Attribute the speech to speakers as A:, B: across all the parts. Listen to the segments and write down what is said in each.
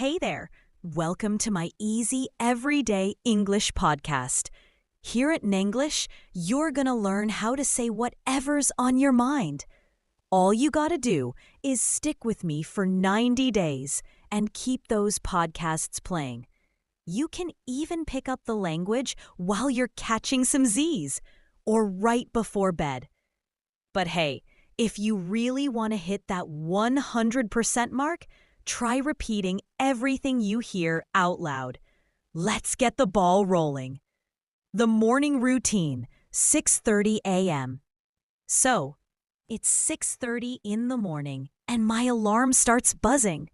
A: Hey there. Welcome to my easy everyday English podcast. Here at nenglish, you're going to learn how to say whatever's on your mind. All you got to do is stick with me for 90 days and keep those podcasts playing. You can even pick up the language while you're catching some Z's or right before bed. But hey, if you really want to hit that 100% mark, try repeating everything you hear out loud. Let's get the ball rolling. The morning routine, 6:30 a.m. So, it's 6:30 in the morning and my alarm starts buzzing.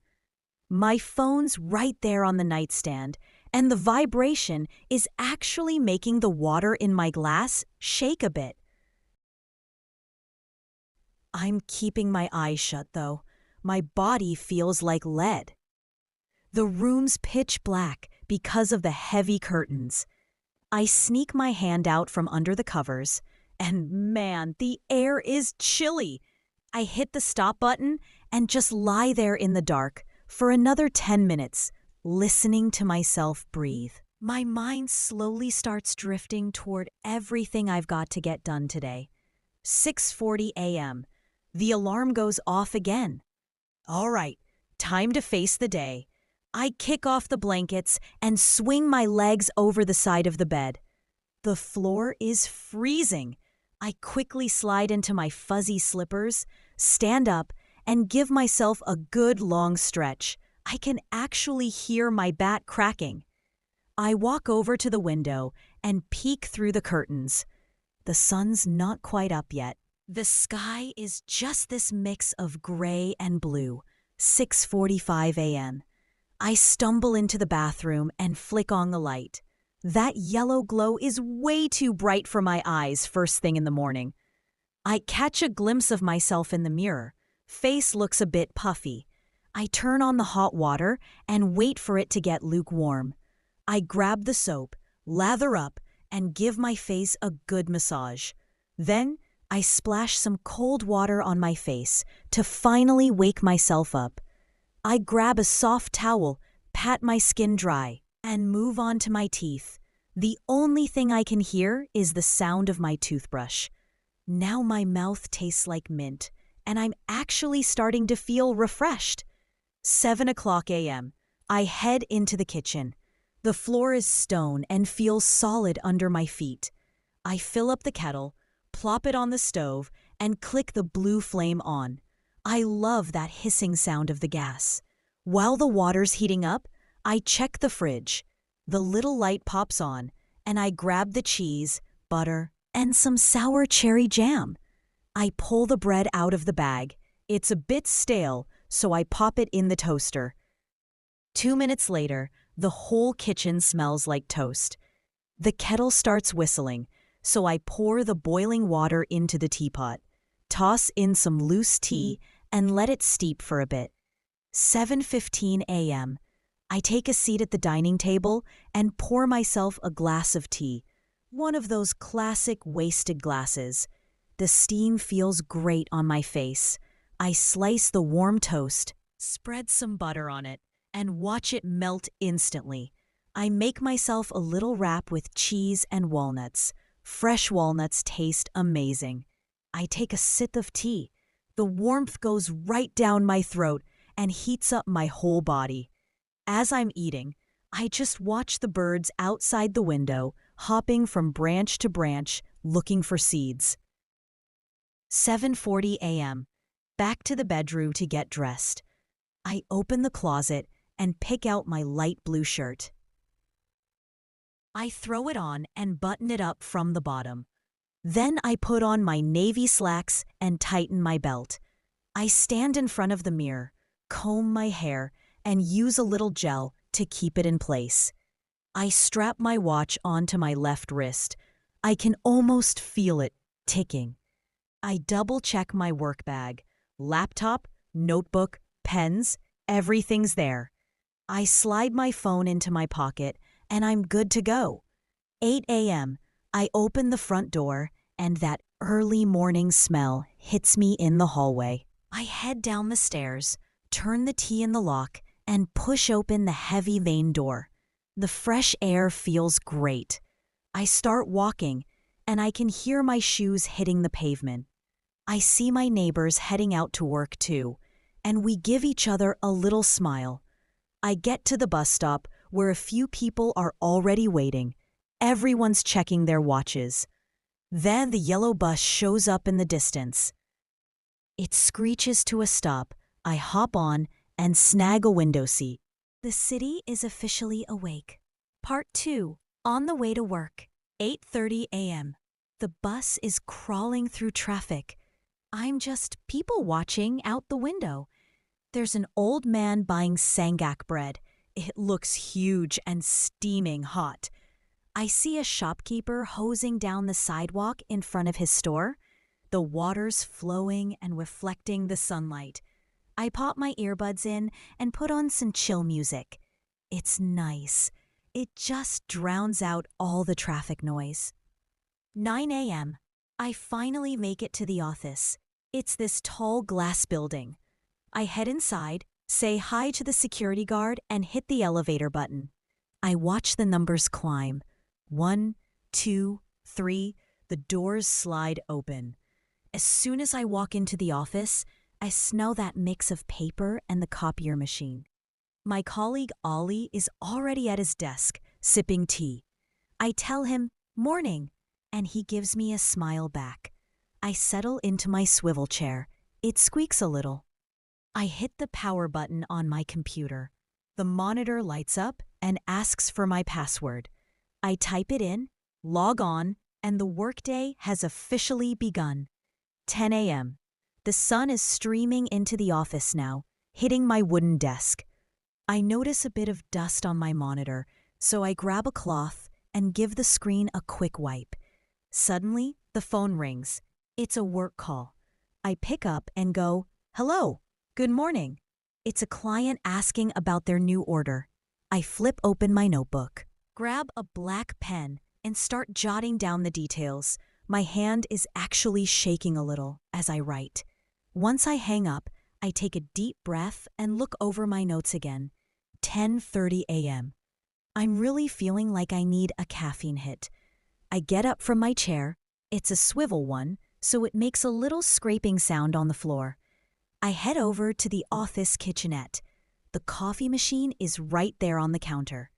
A: My phone's right there on the nightstand, and the vibration is actually making the water in my glass shake a bit. I'm keeping my eyes shut, though. My body feels like lead. The room's pitch black because of the heavy curtains. I sneak my hand out from under the covers, and man, the air is chilly. I hit the stop button and just lie there in the dark for another 10 minutes, listening to myself breathe. My mind slowly starts drifting toward everything I've got to get done today. 6:40 a.m. The alarm goes off again. All right, time to face the day. I kick off the blankets and swing my legs over the side of the bed. The floor is freezing. I quickly slide into my fuzzy slippers, stand up, and give myself a good long stretch. I can actually hear my back cracking. I walk over to the window and peek through the curtains. The sun's not quite up yet. The sky is just this mix of gray and blue. 6:45 a.m. I stumble into the bathroom and flick on the light. That yellow glow is way too bright for my eyes first thing in the morning. I catch a glimpse of myself in the mirror. Face looks a bit puffy. I turn on the hot water and wait for it to get lukewarm. I grab the soap, lather up, and give my face a good massage. Then, I splash some cold water on my face to finally wake myself up. I grab a soft towel, pat my skin dry, and move on to my teeth. The only thing I can hear is the sound of my toothbrush. Now my mouth tastes like mint, and I'm actually starting to feel refreshed. 7 o'clock a.m. I head into the kitchen. The floor is stone and feels solid under my feet. I fill up the kettle, plop it on the stove, and click the blue flame on. I love that hissing sound of the gas. While the water's heating up, I check the fridge. The little light pops on, and I grab the cheese, butter, and some sour cherry jam. I pull the bread out of the bag. It's a bit stale, so I pop it in the toaster. 2 minutes later, the whole kitchen smells like toast. The kettle starts whistling, so I pour the boiling water into the teapot, toss in some loose tea, and let it steep for a bit. 7:15 a.m. I take a seat at the dining table and pour myself a glass of tea, one of those classic wasted glasses. The steam feels great on my face. I slice the warm toast, spread some butter on it, and watch it melt instantly. I make myself a little wrap with cheese and walnuts. Fresh walnuts taste amazing. I take a sip of tea. The warmth goes right down my throat and heats up my whole body. As I'm eating, I just watch the birds outside the window, hopping from branch to branch, looking for seeds. 7:40 a.m. Back to the bedroom to get dressed. I open the closet and pick out my light blue shirt. I throw it on and button it up from the bottom. Then I put on my navy slacks and tighten my belt. I stand in front of the mirror, comb my hair, and use a little gel to keep it in place. I strap my watch onto my left wrist. I can almost feel it ticking. I double-check my work bag. Laptop, notebook, pens, everything's there. I slide my phone into my pocket, and I'm good to go. 8 a.m. I open the front door, and that early morning smell hits me in the hallway. I head down the stairs, turn the key in the lock, and push open the heavy vane door. The fresh air feels great. I start walking, and I can hear my shoes hitting the pavement. I see my neighbors heading out to work too, and we give each other a little smile. I get to the bus stop where a few people are already waiting. Everyone's checking their watches. Then the yellow bus shows up in the distance. It screeches to a stop. I hop on and snag a window seat. The city is officially awake. Part 2. On the way to work. 8:30 a.m. The bus is crawling through traffic. I'm just people watching out the window. There's an old man buying sangak bread. It looks huge and steaming hot. I see a shopkeeper hosing down the sidewalk in front of his store. The water's flowing and reflecting the sunlight. I pop my earbuds in and put on some chill music. It's nice. It just drowns out all the traffic noise. 9 a.m. I finally make it to the office. It's this tall glass building. I head inside, say hi to the security guard, and hit the elevator button. I watch the numbers climb. 1, 2, 3. The doors slide open. As soon as I walk into the office, I smell that mix of paper and the copier machine. My colleague Ollie is already at his desk, sipping tea. I tell him, "Morning," and he gives me a smile back. I settle into my swivel chair. It squeaks a little. I hit the power button on my computer. The monitor lights up and asks for my password. I type it in, log on, and the workday has officially begun. 10 a.m. The sun is streaming into the office now, hitting my wooden desk. I notice a bit of dust on my monitor, so I grab a cloth and give the screen a quick wipe. Suddenly, the phone rings. It's a work call. I pick up and go, "Hello, good morning." It's a client asking about their new order. I flip open my notebook, grab a black pen, and start jotting down the details. My hand is actually shaking a little as I write. Once I hang up, I take a deep breath and look over my notes again. 10:30 a.m. I'm really feeling like I need a caffeine hit. I get up from my chair. It's a swivel one, so it makes a little scraping sound on the floor. I head over to the office kitchenette. The coffee machine is right there on the counter.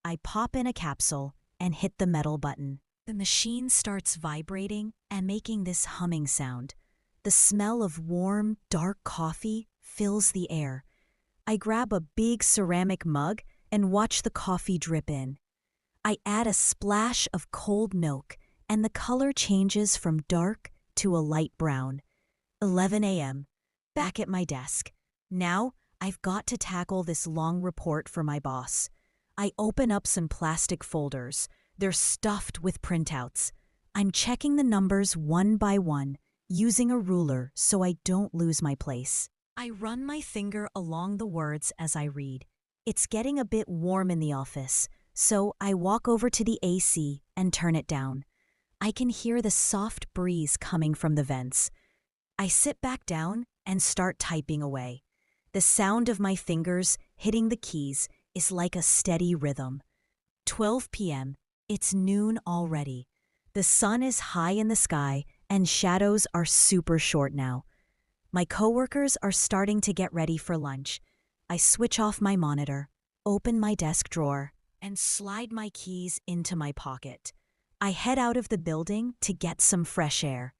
A: I pop in a capsule and hit the metal button. The machine starts vibrating and making this humming sound. The smell of warm, dark coffee fills the air. I grab a big ceramic mug and watch the coffee drip in. I add a splash of cold milk, and the color changes from dark to a light brown. 11 a.m. Back at my desk. Now, I've got to tackle this long report for my boss. I open up some plastic folders. They're stuffed with printouts. I'm checking the numbers one by one, using a ruler so I don't lose my place. I run my finger along the words as I read. It's getting a bit warm in the office, so I walk over to the AC and turn it down. I can hear the soft breeze coming from the vents. I sit back down and start typing away. The sound of my fingers hitting the keys is like a steady rhythm. 12 p.m. It's noon already. The sun is high in the sky and shadows are super short now. My coworkers are starting to get ready for lunch. I switch off my monitor, open my desk drawer, and slide my keys into my pocket. I head out of the building to get some fresh air.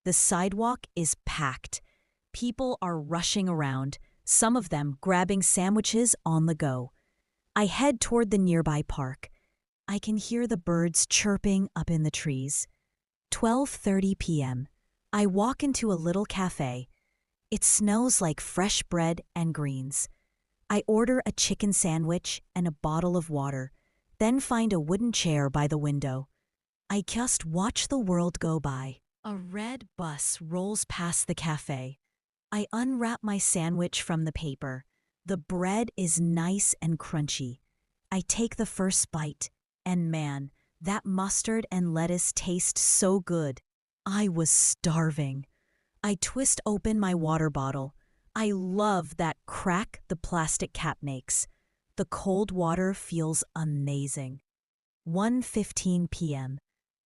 A: The sidewalk is packed. People are rushing around, some of them grabbing sandwiches on the go. I head toward the nearby park. I can hear the birds chirping up in the trees. 12:30 p.m. I walk into a little cafe. It smells like fresh bread and greens. I order a chicken sandwich and a bottle of water, then find a wooden chair by the window. I just watch the world go by. A red bus rolls past the cafe. I unwrap my sandwich from the paper. The bread is nice and crunchy. I take the first bite, and man, that mustard and lettuce taste so good. I was starving. I twist open my water bottle. I love that crack the plastic cap makes. The cold water feels amazing. 1:15 p.m.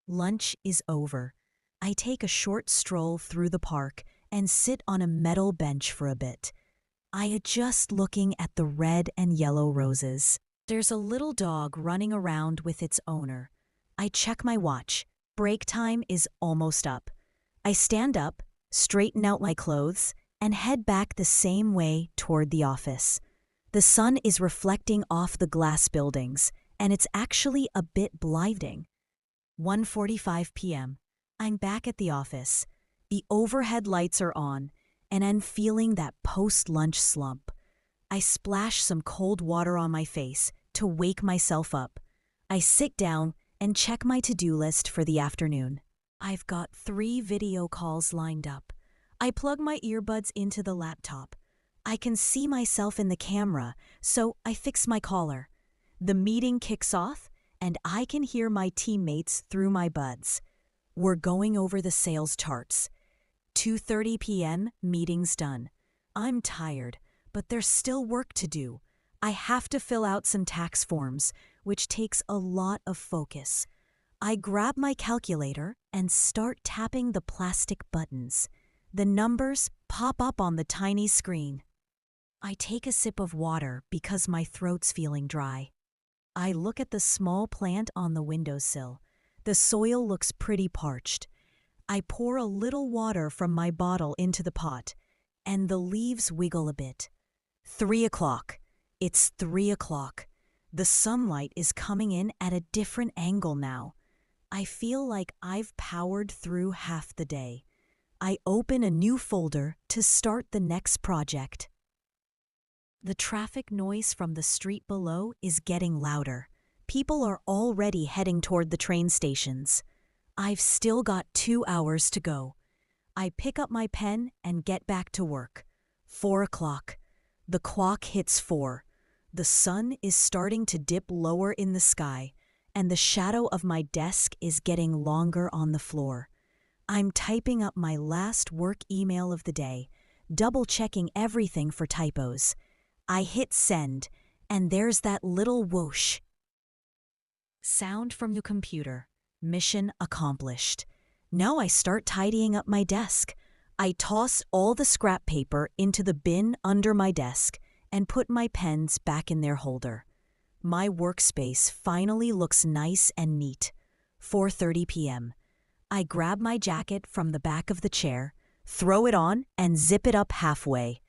A: Lunch is over. I take a short stroll through the park and sit on a metal bench for a bit. I adjust looking at the red and yellow roses. There's a little dog running around with its owner. I check my watch. Break time is almost up. I stand up, straighten out my clothes, and head back the same way toward the office. The sun is reflecting off the glass buildings, and it's actually a bit blinding. 1:45 p.m. I'm back at the office. The overhead lights are on, and I'm feeling that post-lunch slump. I splash some cold water on my face to wake myself up. I sit down and check my to-do list for the afternoon. I've got 3 video calls lined up. I plug my earbuds into the laptop. I can see myself in the camera, so I fix my collar. The meeting kicks off, and I can hear my teammates through my buds. We're going over the sales charts. 2:30 p.m., meeting's done. I'm tired, but there's still work to do. I have to fill out some tax forms, which takes a lot of focus. I grab my calculator and start tapping the plastic buttons. The numbers pop up on the tiny screen. I take a sip of water because my throat's feeling dry. I look at the small plant on the windowsill. The soil looks pretty parched. I pour a little water from my bottle into the pot, and the leaves wiggle a bit. 3 o'clock. It's 3 o'clock. The sunlight is coming in at a different angle now. I feel like I've powered through half the day. I open a new folder to start the next project. The traffic noise from the street below is getting louder. People are already heading toward the train stations. I've still got 2 hours to go. I pick up my pen and get back to work. 4 o'clock. The clock hits 4. The sun is starting to dip lower in the sky, and the shadow of my desk is getting longer on the floor. I'm typing up my last work email of the day, double-checking everything for typos. I hit send, and there's that little whoosh. Sound from the computer. Mission accomplished. Now I start tidying up my desk. I toss all the scrap paper into the bin under my desk and put my pens back in their holder. My workspace finally looks nice and neat. 4:30 p.m. I grab my jacket from the back of the chair, throw it on, and zip it up halfway.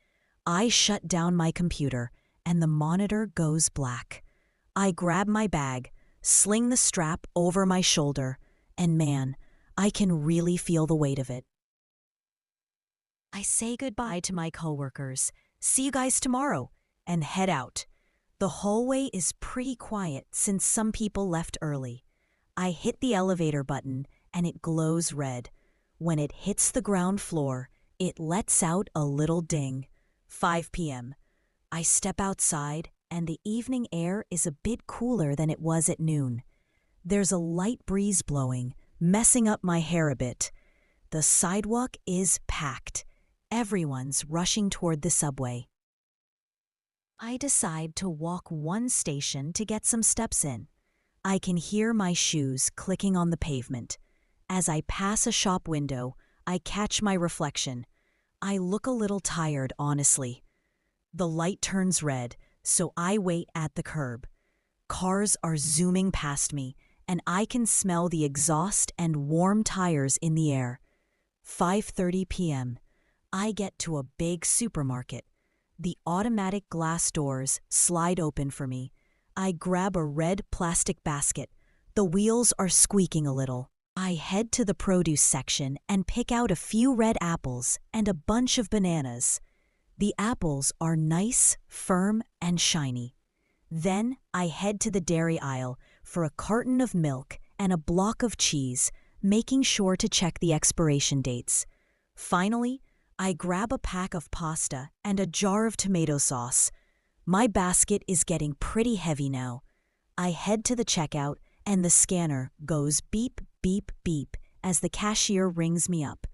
A: I shut down my computer, and the monitor goes black. I grab my bag, sling the strap over my shoulder, and man, I can really feel the weight of it. I say goodbye to my coworkers, see you guys tomorrow, and head out. The hallway is pretty quiet since some people left early. I hit the elevator button, and it glows red. When it hits the ground floor, it lets out a little ding. 5 p.m. I step outside, and the evening air is a bit cooler than it was at noon. There's a light breeze blowing, messing up my hair a bit. The sidewalk is packed. Everyone's rushing toward the subway. I decide to walk 1 station to get some steps in. I can hear my shoes clicking on the pavement. As I pass a shop window, I catch my reflection. I look a little tired, honestly. The light turns red, so I wait at the curb. Cars are zooming past me, and I can smell the exhaust and warm tires in the air. 5:30 p.m. I get to a big supermarket. The automatic glass doors slide open for me. I grab a red plastic basket. The wheels are squeaking a little. I head to the produce section and pick out a few red apples and a bunch of bananas. The apples are nice, firm, and shiny. Then I head to the dairy aisle for a carton of milk and a block of cheese, making sure to check the expiration dates. Finally, I grab a pack of pasta and a jar of tomato sauce. My basket is getting pretty heavy now. I head to the checkout, and the scanner goes beep, beep, beep as the cashier rings me up.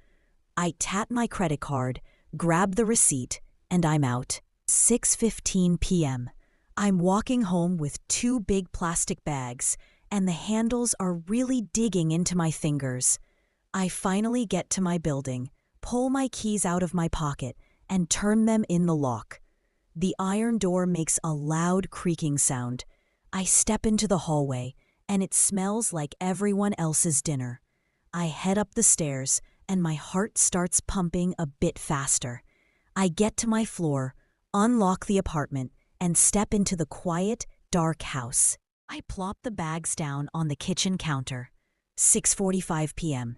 A: I tap my credit card, grab the receipt, and I'm out. 6:15 p.m. I'm walking home with two big plastic bags, and the handles are really digging into my fingers. I finally get to my building, pull my keys out of my pocket, and turn them in the lock. The iron door makes a loud creaking sound. I step into the hallway, and it smells like everyone else's dinner. I head up the stairs, and my heart starts pumping a bit faster. I get to my floor, unlock the apartment, and step into the quiet, dark house. I plop the bags down on the kitchen counter. 6:45 p.m.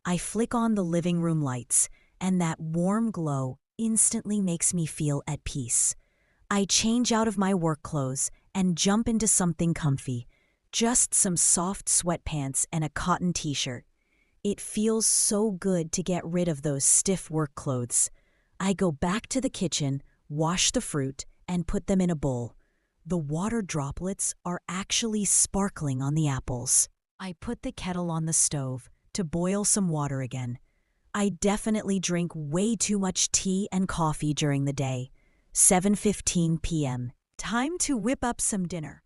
A: I flick on the living room lights, and that warm glow instantly makes me feel at peace. I change out of my work clothes and jump into something comfy, just some soft sweatpants and a cotton t-shirt. It feels so good to get rid of those stiff work clothes. I go back to the kitchen, wash the fruit, and put them in a bowl. The water droplets are actually sparkling on the apples. I put the kettle on the stove to boil some water again. I definitely drink way too much tea and coffee during the day. 7:15 p.m. Time to whip up some dinner.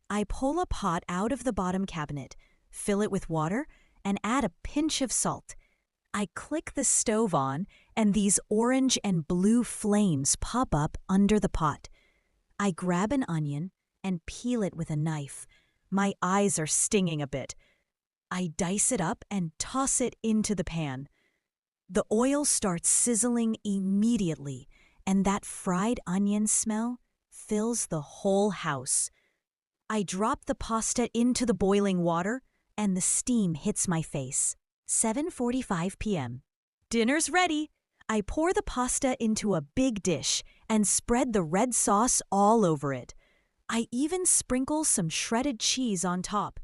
A: I pull a pot out of the bottom cabinet, fill it with water, and add a pinch of salt. I click the stove on, and these orange and blue flames pop up under the pot. I grab an onion and peel it with a knife. My eyes are stinging a bit. I dice it up and toss it into the pan. The oil starts sizzling immediately, and that fried onion smell fills the whole house. I drop the pasta into the boiling water, and the steam hits my face. 7:45 p.m. Dinner's ready. I pour the pasta into a big dish and spread the red sauce all over it. I even sprinkle some shredded cheese on top.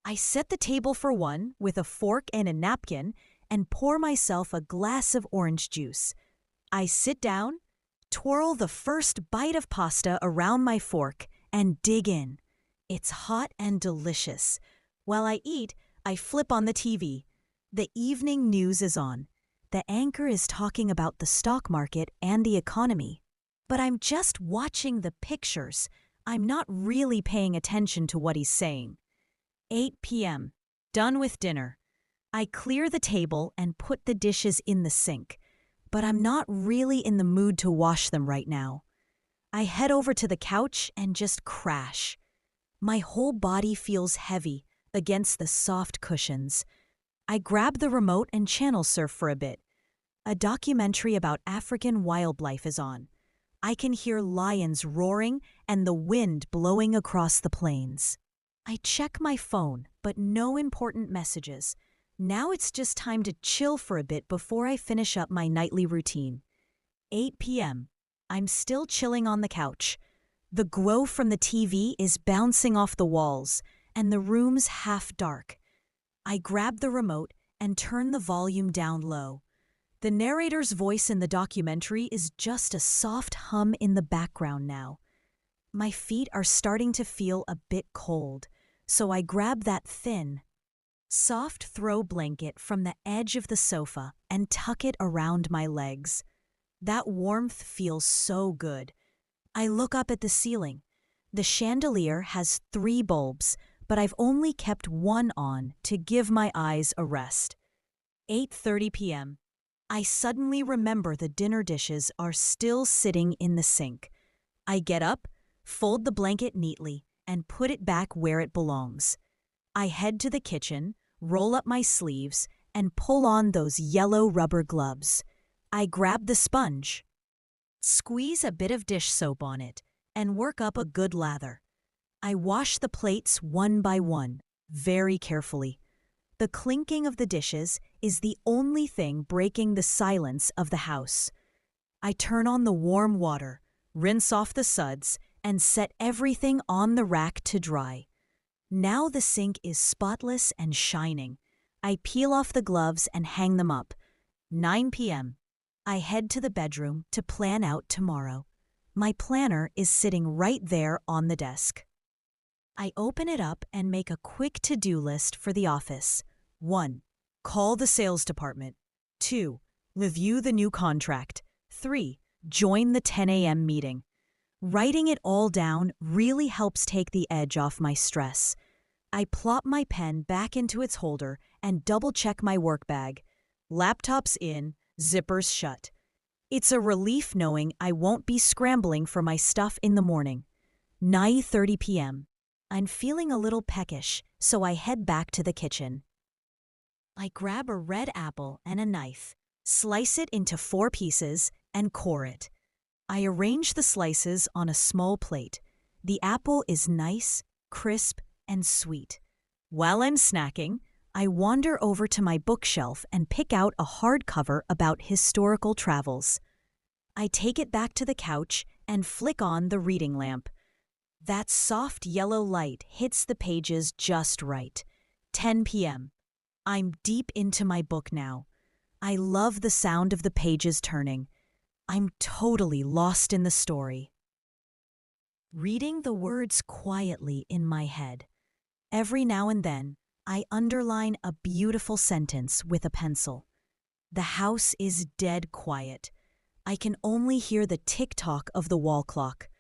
A: I set the table for one with a fork and a napkin and pour myself a glass of orange juice. I sit down, twirl the first bite of pasta around my fork, and dig in. It's hot and delicious. While I eat, I flip on the TV. The evening news is on. The anchor is talking about the stock market and the economy. But I'm just watching the pictures. I'm not really paying attention to what he's saying. 8 p.m. Done with dinner. I clear the table and put the dishes in the sink, but I'm not really in the mood to wash them right now. I head over to the couch and just crash. My whole body feels heavy against the soft cushions. I grab the remote and channel surf for a bit. A documentary about African wildlife is on. I can hear lions roaring and the wind blowing across the plains. I check my phone, but no important messages. Now it's just time to chill for a bit before I finish up my nightly routine. 8 p.m. I'm still chilling on the couch. The glow from the TV is bouncing off the walls, and the room's half dark. I grab the remote and turn the volume down low. The narrator's voice in the documentary is just a soft hum in the background now. My feet are starting to feel a bit cold, so I grab that thin, soft throw blanket from the edge of the sofa and tuck it around my legs. That warmth feels so good. I look up at the ceiling. The chandelier has 3 bulbs, but I've only kept one on to give my eyes a rest. 8:30 p.m. I suddenly remember the dinner dishes are still sitting in the sink. I get up, fold the blanket neatly, and put it back where it belongs. I head to the kitchen, roll up my sleeves, and pull on those yellow rubber gloves. I grab the sponge, squeeze a bit of dish soap on it, and work up a good lather. I wash the plates one by one, very carefully. The clinking of the dishes is the only thing breaking the silence of the house. I turn on the warm water, rinse off the suds, and set everything on the rack to dry. Now the sink is spotless and shining. I peel off the gloves and hang them up. 9 p.m. I head to the bedroom to plan out tomorrow. My planner is sitting right there on the desk. I open it up and make a quick to-do list for the office. 1. Call the sales department. 2. Review the new contract. 3. Join the 10 a.m. meeting. Writing it all down really helps take the edge off my stress. I plop my pen back into its holder and double-check my work bag. Laptops in, zippers shut. It's a relief knowing I won't be scrambling for my stuff in the morning. 9:30 p.m. I'm feeling a little peckish, so I head back to the kitchen. I grab a red apple and a knife, slice it into 4 pieces, and core it. I arrange the slices on a small plate. The apple is nice, crisp, and sweet. While I'm snacking, I wander over to my bookshelf and pick out a hardcover about historical travels. I take it back to the couch and flick on the reading lamp. That soft yellow light hits the pages just right. 10 p.m. I'm deep into my book now. I love the sound of the pages turning. I'm totally lost in the story. Reading the words quietly in my head. Every now and then, I underline a beautiful sentence with a pencil. The house is dead quiet. I can only hear the tick-tock of the wall clock.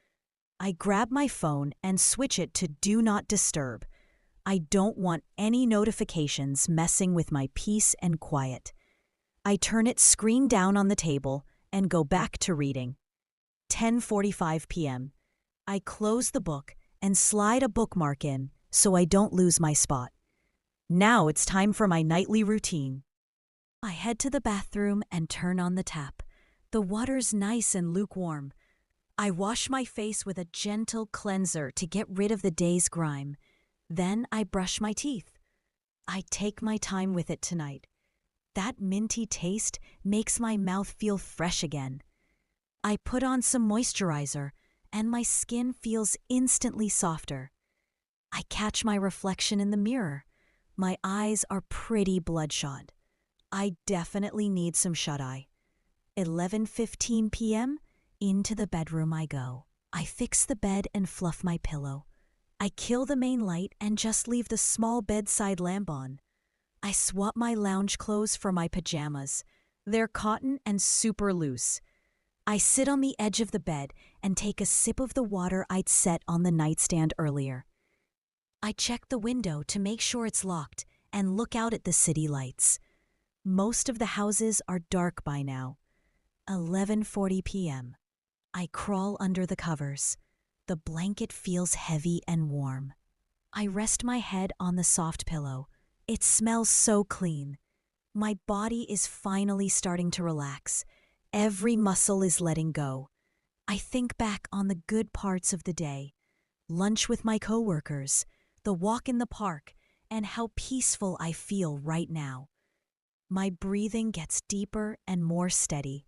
A: I grab my phone and switch it to Do Not Disturb. I don't want any notifications messing with my peace and quiet. I turn it screen down on the table and go back to reading. 10:45 p.m. I close the book and slide a bookmark in so I don't lose my spot. Now it's time for my nightly routine. I head to the bathroom and turn on the tap. The water's nice and lukewarm. I wash my face with a gentle cleanser to get rid of the day's grime. Then I brush my teeth. I take my time with it tonight. That minty taste makes my mouth feel fresh again. I put on some moisturizer, and my skin feels instantly softer. I catch my reflection in the mirror. My eyes are pretty bloodshot. I definitely need some shut-eye. 11:15 p.m., into the bedroom I go. I fix the bed and fluff my pillow. I kill the main light and just leave the small bedside lamp on. I swap my lounge clothes for my pajamas. They're cotton and super loose. I sit on the edge of the bed and take a sip of the water I'd set on the nightstand earlier. I check the window to make sure it's locked and look out at the city lights. Most of the houses are dark by now. 11:40 p.m. I crawl under the covers. The blanket feels heavy and warm. I rest my head on the soft pillow. It smells so clean. My body is finally starting to relax. Every muscle is letting go. I think back on the good parts of the day. Lunch with my coworkers, the walk in the park, and how peaceful I feel right now. My breathing gets deeper and more steady.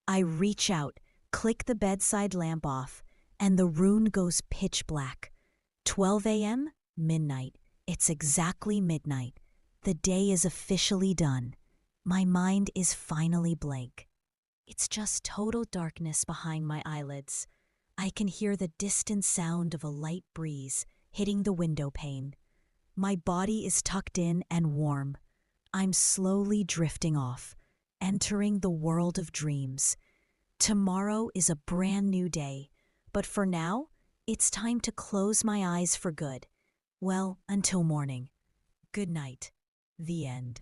A: I reach out, click the bedside lamp off, and the room goes pitch black. 12 a.m., midnight. It's exactly midnight. The day is officially done. My mind is finally blank. It's just total darkness behind my eyelids. I can hear the distant sound of a light breeze hitting the window pane. My body is tucked in and warm. I'm slowly drifting off, entering the world of dreams. Tomorrow is a brand new day, but for now, it's time to close my eyes for good. Well, until morning. Good night. The end.